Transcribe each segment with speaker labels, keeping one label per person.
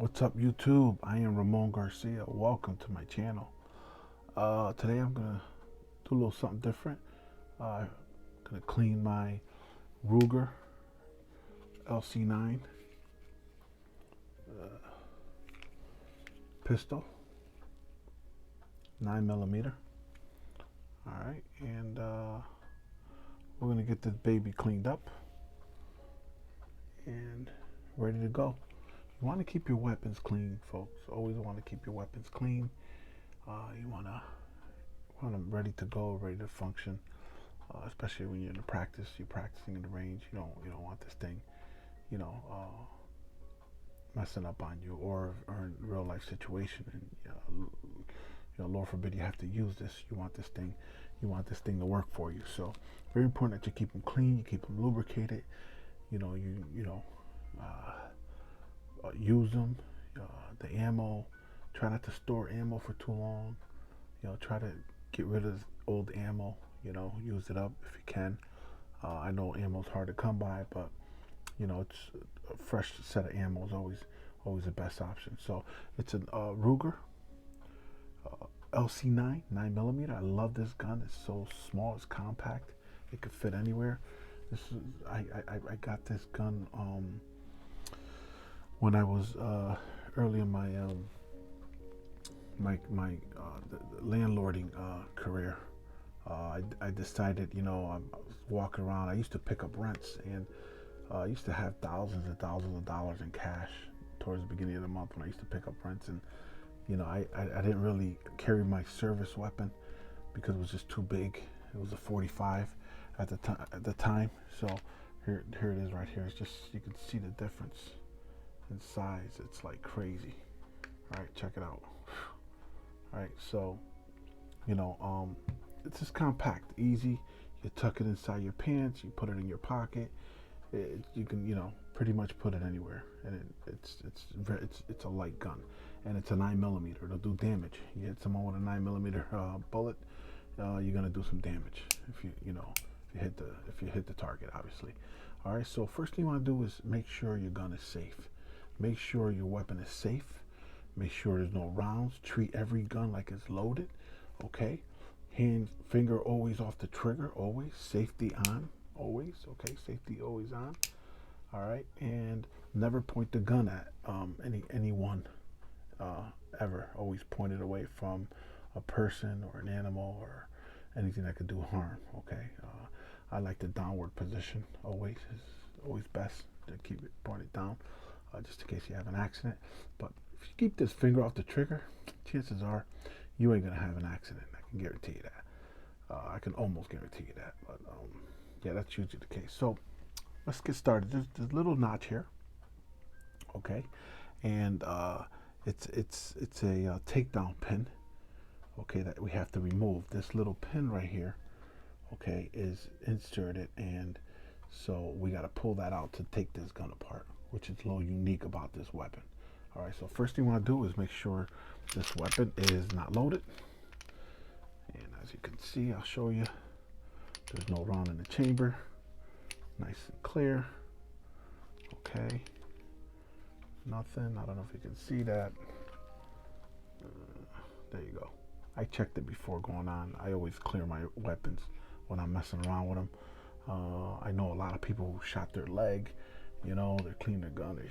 Speaker 1: What's up, YouTube? I am Ramon Garcia. Welcome to my channel. Today I'm gonna do a little something different. I'm gonna clean my Ruger LC9 pistol, 9mm. All right, and we're gonna get this baby cleaned up and ready to go. You want to keep your weapons clean, folks. Always want to keep your weapons clean. You want them ready to go, ready to function. Especially when you're in the practice, you're practicing in the range. You don't want this thing, you know, messing up on you, or in real life situation. And Lord forbid you have to use this. You want this thing to work for you. So very important that you keep them clean, you keep them lubricated. Use them. The ammo. Try not to store ammo for too long. Try to get rid of old ammo. Use it up if you can. I know ammo's hard to come by, but it's a fresh set of ammo is always the best option. So it's a Ruger LC9 9mm. I love this gun. It's so small. It's compact. It could fit anywhere. I got this gun when I was early in my the landlording career. I decided, I was walking around. I used to pick up rents, and I used to have thousands and thousands of dollars in cash towards the beginning of the month when I used to pick up rents. And I didn't really carry my service weapon because it was just too big. It was a 45 at the time. So here it is right here. It's just, you can see the difference in size. It's like crazy. All right, check it out. All right, so it's just compact, easy. You tuck it inside your pants. You put it in your pocket. You can pretty much put it anywhere, and it's a light gun, and it's a 9mm. It'll do damage. You hit someone with a 9mm bullet, you're gonna do some damage if you hit the target, obviously. All right, so first thing you want to do is make sure your gun is safe. Make sure your weapon is safe. Make sure there's no rounds. Treat every gun like it's loaded. Okay, finger always off the trigger. Always safety on. Always. Okay, safety always on. All right, and never point the gun at anyone ever. Always point it away from a person or an animal or anything that could do harm. Okay, I like the downward position. Always is always best to keep it pointed down, just in case you have an accident. But if you keep this finger off the trigger, chances are you ain't gonna have an accident. I can guarantee you that. I can almost guarantee you that. But yeah, that's usually the case. So let's get started. There's a little notch here, okay, and it's a takedown pin, okay, that we have to remove. This little pin right here, okay, is inserted, and so we got to pull that out to take this gun apart, which is a little unique about this weapon. All right, so first thing we want to do is make sure this weapon is not loaded, and as you can see, I'll show you, there's no round in the chamber. Nice and clear. Okay, nothing. I don't know if you can see that. There you go. I checked it before going on. I always clear my weapons when I'm messing around with them. I know a lot of people who shot their leg. They clean their gun. They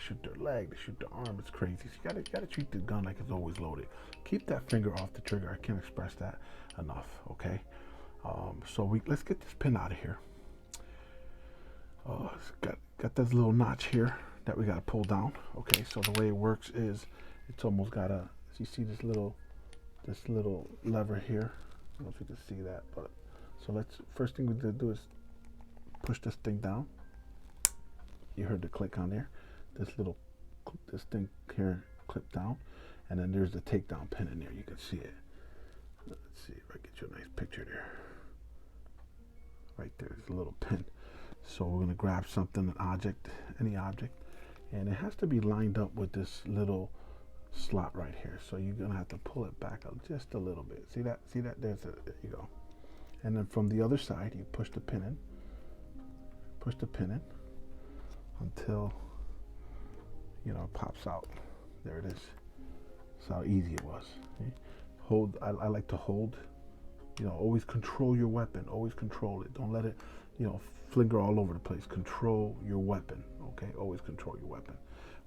Speaker 1: shoot their leg. They shoot their arm. It's crazy. So you gotta treat the gun like it's always loaded. Keep that finger off the trigger. I can't express that enough. Okay. So let's get this pin out of here. It's got this little notch here that we got to pull down. Okay, so the way it works is it's almost got a, you see this little lever here. I don't know if you can see that, but so first thing we need to do is push this thing down. You heard the click on there. This thing here clip down, and then there's the takedown pin in there. You can see it. Let's see if I get you a nice picture there. Right there's a little pin. So we're going to grab something, any object, and it has to be lined up with this little slot right here. So you're going to have to pull it back up just a little bit. See that? There you go. And then from the other side, you push the pin in until you know, it pops out. There it is. That's how easy it was. Okay? Hold. I like to hold. You know, always control your weapon. Always control it. Don't let it, you know, flinger all over the place. Control your weapon. Okay, always control your weapon.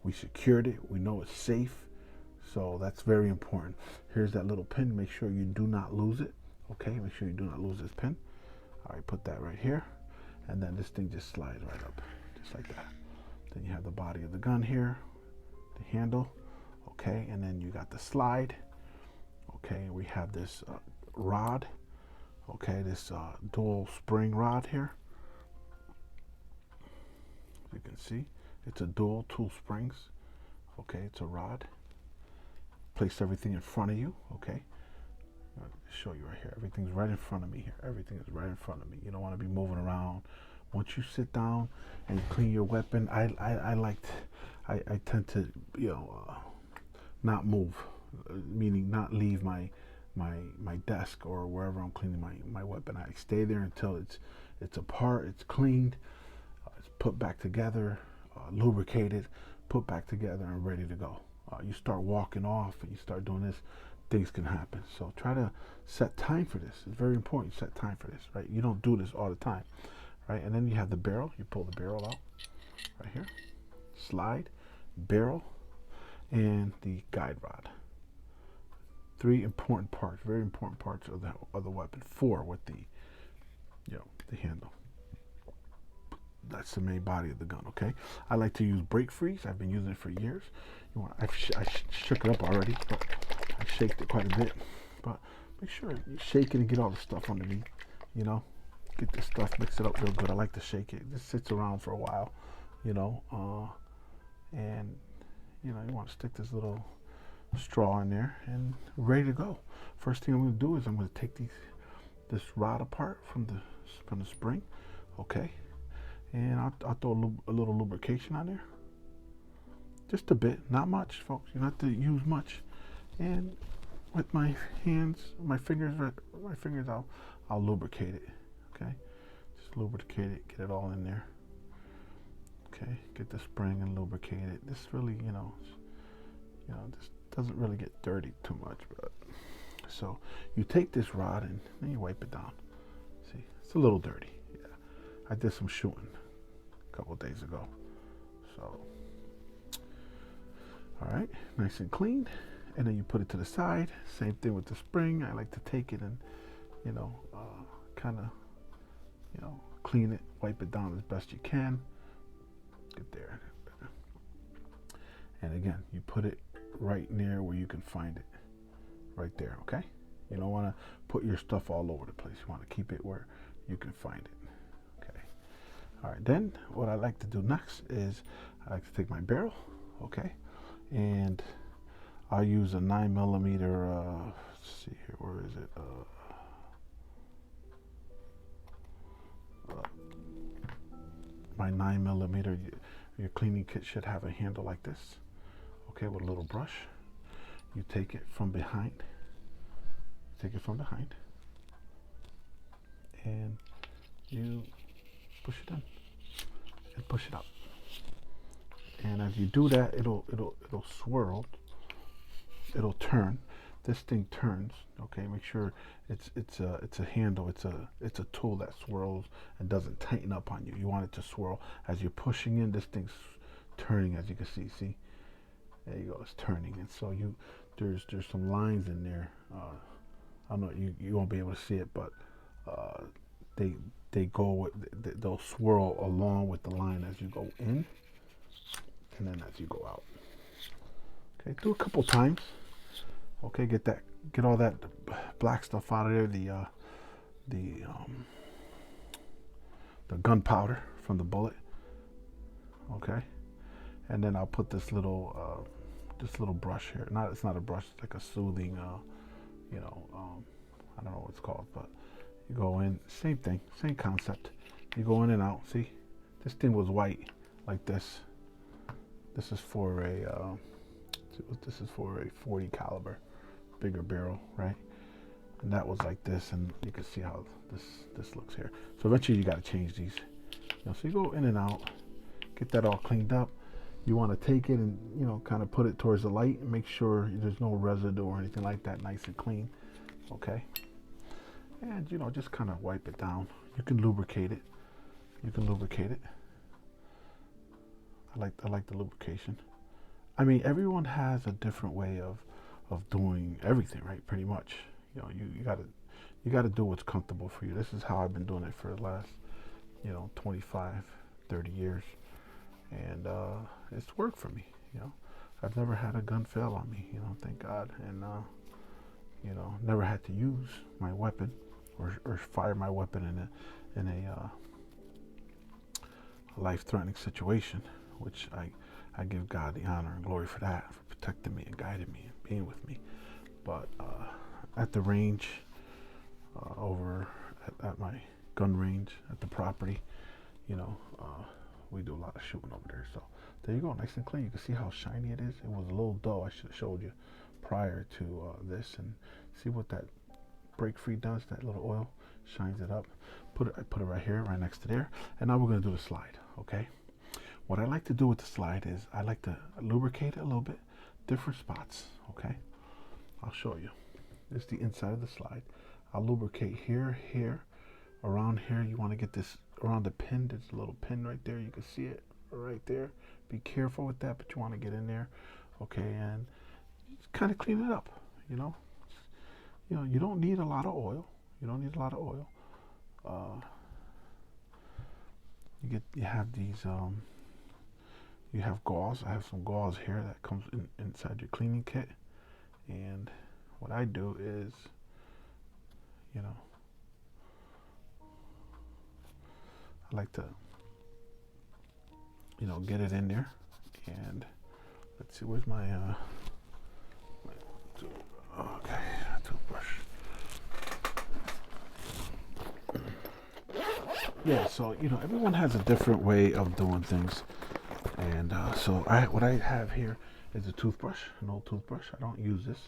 Speaker 1: We secured it. We know it's safe. So that's very important. Here's that little pin. Make sure you do not lose it. Okay, make sure you do not lose this pin. All right, put that right here. And then this thing just slides right up, just like that. Then you have the body of the gun here, the handle. Okay, and then you got the slide. Okay, we have this rod. Okay, this dual spring rod here. You can see it's a dual tool springs. Okay, it's a rod. Place everything in front of you. Okay, I'll show you right here. Everything's right in front of me here. Everything is right in front of me. You don't want to be moving around. Once you sit down and you clean your weapon, I tend to, you know, not move, meaning not leave my desk or wherever I'm cleaning my weapon. I stay there until it's apart, it's cleaned, it's put back together, lubricated, put back together, and ready to go. You start walking off and you start doing this, things can happen. So try to set time for this. It's very important. Set time for this, right? You don't do this all the time, right? And then you have the barrel. You pull the barrel out right here, slide, barrel, and the guide rod. 3 important parts, very important parts of the weapon. 4 with the, you know, the handle. That's the main body of the gun. Okay, I like to use brake freeze. I've been using it for years. You want? I shook it up already, but I shaked it quite a bit. But make sure you shake it and get all the stuff underneath. You know, get this stuff, mix it up real good. I like to shake it. This sits around for a while. You know, and you know, you want to stick this little straw in there and ready to go. First thing I'm going to do is I'm going to take this rod apart from the spring. Okay, and I'll throw a little lubrication on there, just a bit, not much, folks. You don't have to use much. And with my hands, my fingers, I'll lubricate it. Okay, just lubricate it, get it all in there. Okay, get the spring and lubricate it. This really, you know, this doesn't really get dirty too much, but so you take this rod and then you wipe it down. See, it's a little dirty. Yeah, I did some shooting a couple of days ago, so all right, nice and clean. And then you put it to the side. Same thing with the spring. I like to take it and, you know, kind of, you know, clean it, wipe it down as best you can. Get there. And again, you put it right near where you can find it. Right there, okay? You don't want to put your stuff all over the place. You want to keep it where you can find it. Okay. All right, then what I like to do next is I like to take my barrel, okay? And I'll use a 9mm, let's see here, where is it? My 9mm, your cleaning kit should have a handle like this, okay, with a little brush. You take it from behind, and you push it in and push it up. And as you do that, it'll swirl. It'll turn. This thing turns. Okay, make sure it's a handle. It's a tool that swirls and doesn't tighten up on you. You want it to swirl as you're pushing in. This thing's turning, as you can see. See, there you go. It's turning, and so there's some lines in there. I don't know. You won't be able to see it, but they'll swirl along with the line as you go in, and then as you go out. Okay, do a couple times. Okay, get all that black stuff out of there. The gunpowder from the bullet. Okay, and then I'll put this little brush here. It's not a brush. It's like a soothing. I don't know what it's called, but you go in. Same thing, same concept. You go in and out. See, this thing was white like this. This is for a 40 caliber, bigger barrel, right? And that was like this, and you can see how this looks here. So eventually you got to change these. So you go in and out, get that all cleaned up. You want to take it and, you know, kind of put it towards the light and make sure there's no residue or anything like that, nice and clean. Okay, and you know, just kind of wipe it down. You can lubricate it. You can lubricate it. I like the lubrication. I mean, everyone has a different way of doing everything, right? Pretty much. You know, you gotta do what's comfortable for you. This is how I've been doing it for the last, you know, 25, 30 years, and it's worked for me. You know, I've never had a gun fail on me. You know, thank God, and you know, never had to use my weapon or fire my weapon in a life-threatening situation, which I give God the honor and glory for that, for protecting me and guiding me and being with me. But at the range, over at my gun range, at the property, you know, we do a lot of shooting over there. So there you go, nice and clean. You can see how shiny it is. It was a little dull. I should have showed you prior to this, and see what that break free does. That little oil shines it up. I put it right here, right next to there. And now we're going to do the slide. Okay, what I like to do with the slide is I like to lubricate it a little bit, different spots. Okay, I'll show you. This is the inside of the slide. I'll lubricate here, here, around here. You want to get this around the pin. There's a little pin right there. You can see it right there. Be careful with that, but you want to get in there. Okay, and just kind of clean it up. You know, you don't need a lot of oil. You don't need a lot of oil. You have these you have gauze. I have some gauze here that comes inside your cleaning kit, and what I do is, you know, I like to, you know, get it in there. And let's see, where's my okay, toothbrush. Yeah, so you know, everyone has a different way of doing things, and so what I have here is a toothbrush, an old toothbrush. I don't use this.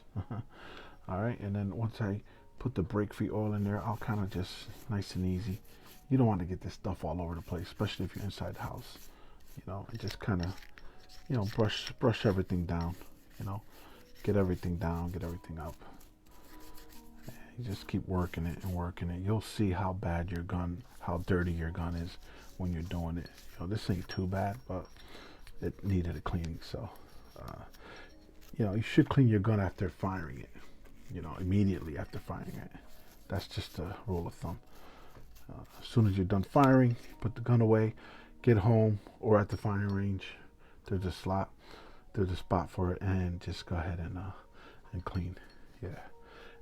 Speaker 1: All right, and then once I put the brake-free oil in there, I'll kind of just nice and easy. You don't want to get this stuff all over the place, especially if you're inside the house. You know, and just kind of, you know, brush everything down. You know, get everything down, get everything up. You just keep working it and working it. You'll see how bad your gun, how dirty your gun is when you're doing it. You know, this ain't too bad, but it needed a cleaning. So, you know, you should clean your gun after firing it. You know, immediately after firing it. That's just a rule of thumb. As soon as you're done firing, put the gun away, get home, or at the firing range. There's a spot for it, and just go ahead and clean. Yeah.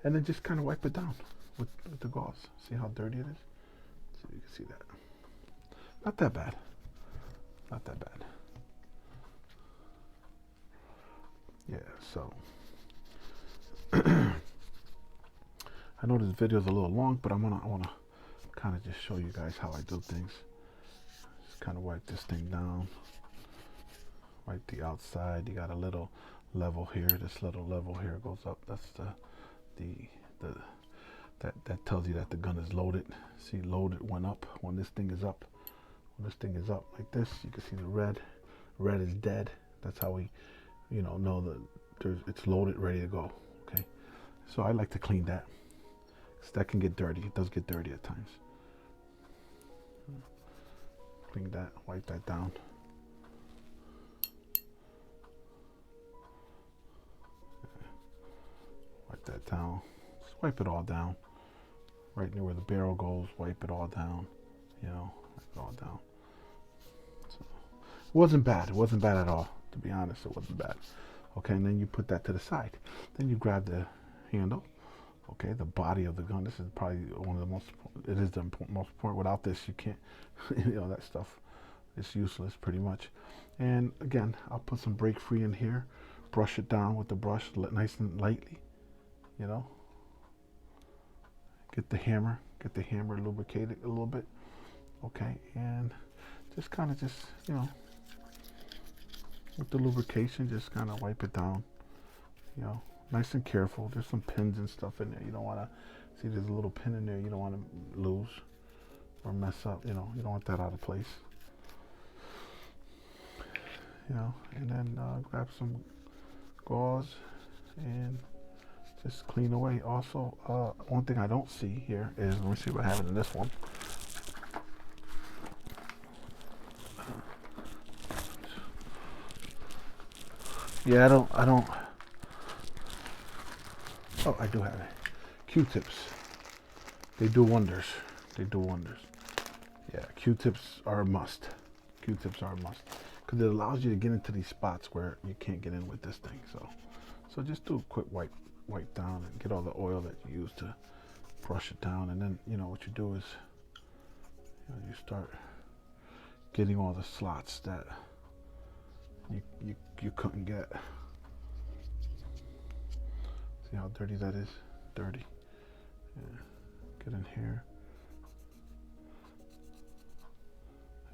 Speaker 1: And then just kind of wipe it down with the gauze. See how dirty it is? So you can see that. Not that bad. Not that bad. Yeah, so I know this video is a little long, but I wanna kind of just show you guys how I do things. Just kind of wipe this thing down. Wipe the outside. You got a little level here. This little level here goes up. That's that tells you that the gun is loaded. See, loaded went up when this thing is up. When this thing is up like this, you can see the red. Red is dead. That's how we, you know that it's loaded, ready to go. Okay, so I like to clean that. So that can get dirty. It does get dirty at times. Clean that. Wipe that down. Wipe that down. Just wipe it all down. Right near where the barrel goes, wipe it all down. You know, wipe it all down. So, it wasn't bad. It wasn't bad at all. To be honest, it wasn't bad. Okay, and then you put that to the side. Then you grab the handle. Okay, the body of the gun. This is probably one of the most. It is the most important. Without this, you can't. You know, that stuff is useless pretty much. And again, I'll put some brake free in here. Brush it down with the brush, nice and lightly. You know, get the hammer lubricate it a little bit. Okay, and just kind of you know, with the lubrication, just kind of wipe it down. You know, nice and careful. There's some pins and stuff in there. You don't want to see there's a little pin in there. You don't want to lose or mess up. You know, you don't want that out of place. you know, and then grab some gauze and just clean away. Also, one thing I don't see here is, let me see what I have in this one. Yeah, I don't. Oh, I do have it. Q-tips. They do wonders. They do wonders. Yeah, Q-tips are a must. Q-tips are a must because it allows you to get into these spots where you can't get in with this thing. So just do a quick wipe down and get all the oil that you use to brush it down, and then what you do is you start getting all the slots that you couldn't get. See how dirty that is? Dirty. Yeah. Get in here.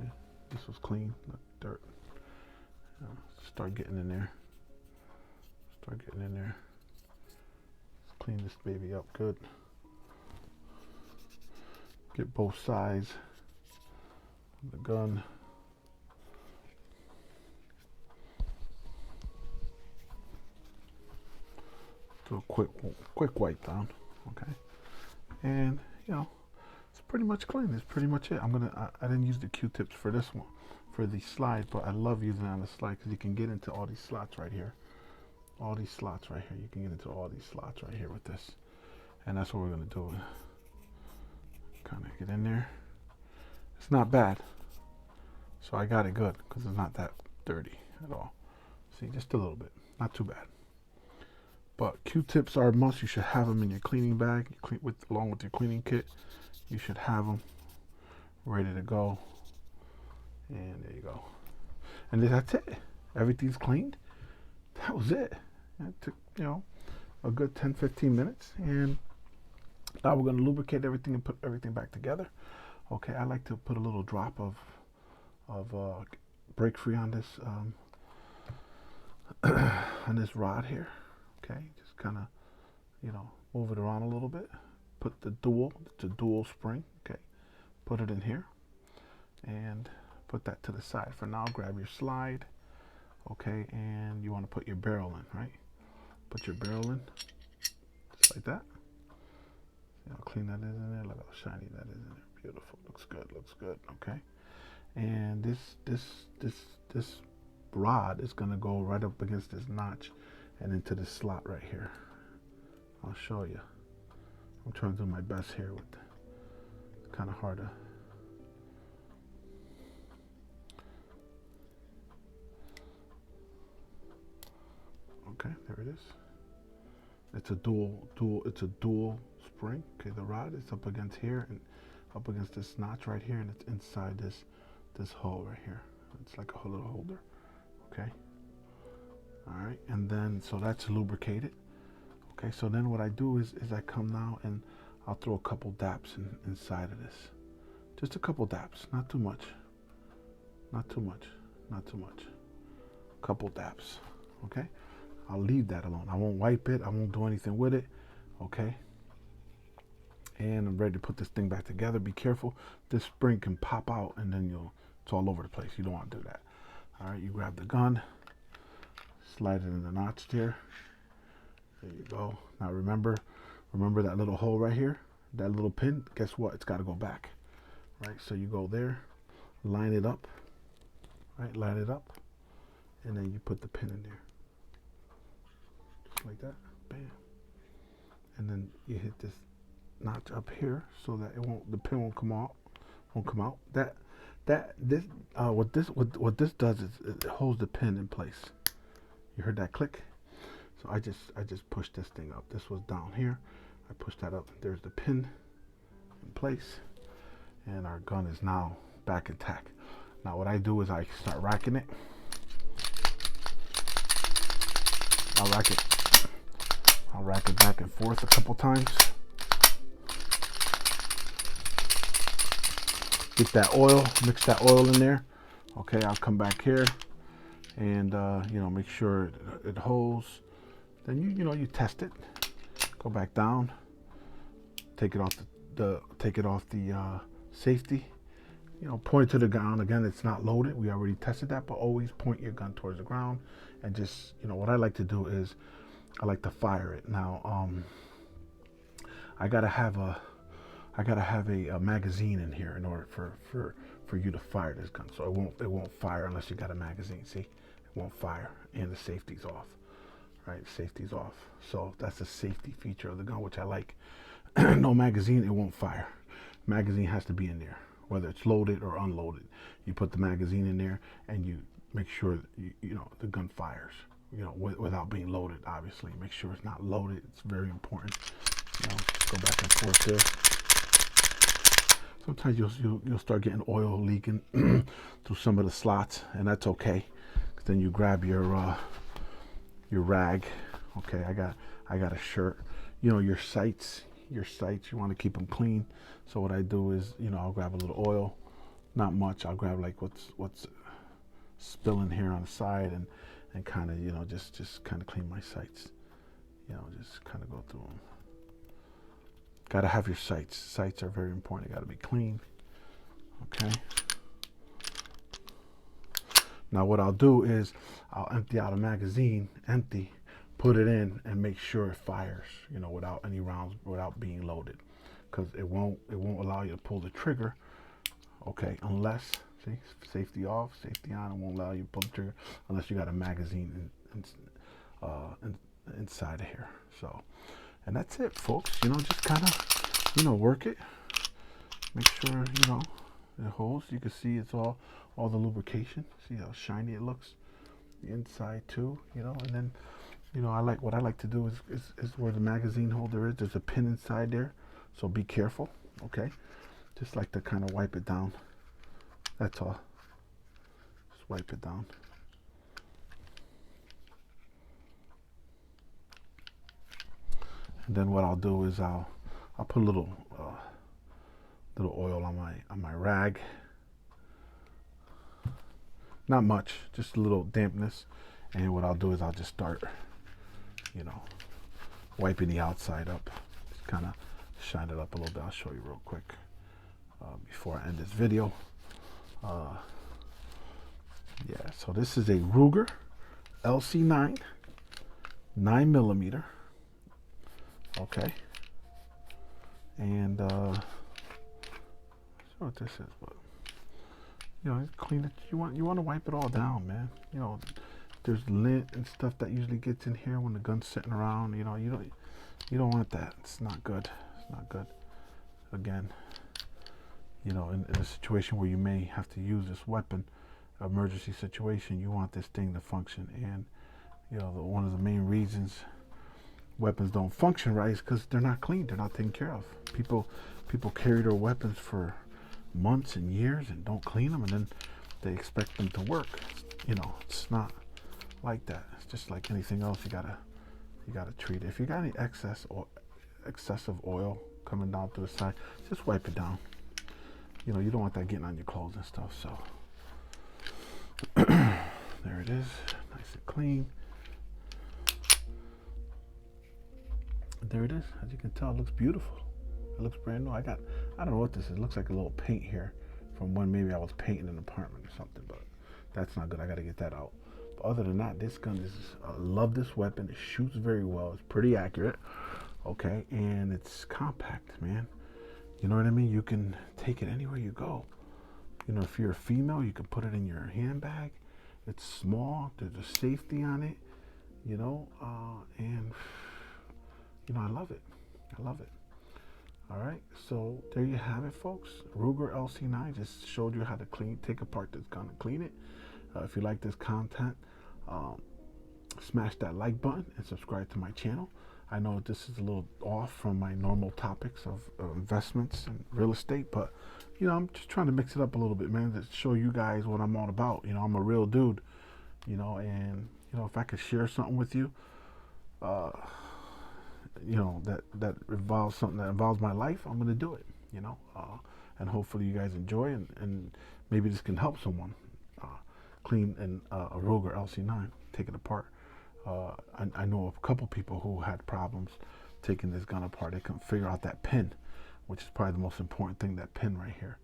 Speaker 1: Yeah. This was clean. Look, dirt. Start getting in there. Start getting in there. Let's clean this baby up good. Get both sides of the gun. Do a quick wipe down, okay? And it's pretty much clean. That's pretty much it. I didn't use the Q-tips for this one, for the slide, but I love using it on the slide because you can get into all these slots right here. All these slots right here. You can get into all these slots right here with this. And that's what we're gonna do. Kind of get in there. It's not bad. So I got it good because it's not that dirty at all. See, just a little bit. Not too bad. But Q-tips are a must. You should have them in your cleaning bag, along with your cleaning kit. You should have them ready to go. And there you go. And that's it. Everything's cleaned. That was it. It took, a good 10-15 minutes. And now we're going to lubricate everything and put everything back together. Okay, I like to put a little drop of brake free on this on this rod here. Okay, just kind of, move it around a little bit. Put it's a dual spring. Okay, put it in here and put that to the side. For now, grab your slide. Okay, and you want to put your barrel in, right? Put your barrel in, just like that. Clean that in there. Look how shiny that is in there. Beautiful. Looks good. Okay, and this rod is gonna go right up against this notch and into this slot right here. I'll show you. I'm trying to do my best here with it's kind of hard to. Okay, there it is. It's a dual spring. Okay, the rod is up against here and up against this notch right here, and it's inside this hole right here. It's like a little holder. Okay. All right, and then so that's lubricated. Okay, so then what I do is I come now and I'll throw a couple daps inside of this. Just a couple daps, not too much. Not too much. Couple daps. Okay. I'll leave that alone. I won't wipe it. I won't do anything with it. Okay. And I'm ready to put this thing back together. Be careful. This spring can pop out and then it's all over the place. You don't want to do that. All right. You grab the gun, slide it in the notch there. There you go. Now remember that little hole right here, that little pin. Guess what? It's got to go back. Right. So you go there, line it up. Right. Line it up, and then you put the pin in there. Like that, bam, and then you hit this notch up here so that the pin won't come out. What this does is it holds the pin in place. You heard that click? So I just pushed this thing up. This was down here. I pushed that up. There's the pin in place, and our gun is now back intact. Now what I do is I start racking it. I'll rack it back and forth a couple times. Get that oil, mix that oil in there. Okay, I'll come back here and make sure it holds. Then you test it. Go back down. Take it off the safety. point to the ground. Again, it's not loaded. We already tested that, but always point your gun towards the ground. And just, what I like to do is I like to fire it. Now, I gotta have a magazine in here in order for you to fire this gun. So it won't fire unless you got a magazine. See, it won't fire, and the safety's off. Right, safety's off. So that's a safety feature of the gun, which I like. No magazine, it won't fire. Magazine has to be in there, whether it's loaded or unloaded. You put the magazine in there, and you make sure the gun fires. Without being loaded, obviously. Make sure it's not loaded. It's very important. Go back and forth there. Sometimes you'll start getting oil leaking through some of the slots, and that's okay. Cause then you grab your rag. Okay, I got a shirt. Your sights. You want to keep them clean. So what I do is, I'll grab a little oil, not much. I'll grab like what's spilling here on the side, and kind of just kind of clean my sights. Just kind of go through them. Got to have your sights. Sights are very important. They got to be clean. Okay. Now what I'll do is I'll empty out a magazine, put it in, and make sure it fires, without any rounds, without being loaded, because it won't allow you to pull the trigger. Okay, unless, see, safety off, safety on, it won't allow you to pull the trigger unless you got a magazine inside of here. So, and that's it, folks. Just kind of, work it. Make sure, it holds. You can see it's all the lubrication. See how shiny it looks. The inside too, and then, what I like to do is where the magazine holder is, there's a pin inside there. So be careful, okay? Just like to kind of wipe it down. That's all. Just wipe it down. And then what I'll do is I'll put a little oil on my rag. Not much, just a little dampness. And what I'll do is I'll just start, wiping the outside up. Just kind of shine it up a little bit. I'll show you real quick before I end this video. Yeah, so this is a Ruger LC9 9mm. Okay, and I don't know what this is, but clean it. You want to wipe it all down, man. There's lint and stuff that usually gets in here when the gun's sitting around. You don't want that. It's not good. It's not good. Again, in a situation where you may have to use this weapon, emergency situation, you want this thing to function. And one of the main reasons weapons don't function right is because they're not clean. They're not taken care of. People carry their weapons for months and years and don't clean them, and then they expect them to work. It's not like that. It's just like anything else. You gotta treat it. If you got any excessive oil coming down to the side, just wipe it down. You don't want that getting on your clothes and stuff. So there it is, nice and clean. There it is. As you can tell, it looks beautiful. It looks brand new. I don't know what this is. It looks like a little paint here from when maybe I was painting an apartment or something, but that's not good. I got to get that out. But other than that, this gun is, I love this weapon. It shoots very well. It's pretty accurate. Okay. And it's compact, man. You know what I mean? You can take it anywhere you go. If you're a female, you can put it in your handbag. It's small. There's a safety on it, and I love it. I love it. All right, so there you have it, folks. Ruger LC9 just showed you how to take apart this gun and clean it. If you like this content, smash that like button and subscribe to my channel. I know this is a little off from my normal topics of investments and real estate, but I'm just trying to mix it up a little bit, man, to show you guys what I'm all about. I'm a real dude, and if I could share something with you, that involves something that involves my life, I'm going to do it, and hopefully you guys enjoy, and maybe this can help someone clean a Ruger LC9, take it apart. I know a couple people who had problems taking this gun apart. They couldn't figure out that pin, which is probably the most important thing, that pin right here.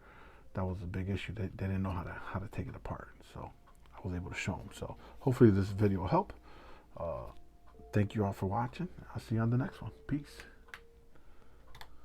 Speaker 1: that was a big issue. They didn't know how to take it apart. So I was able to show them. So hopefully this video will help. Thank you all for watching. I'll see you on the next one. Peace.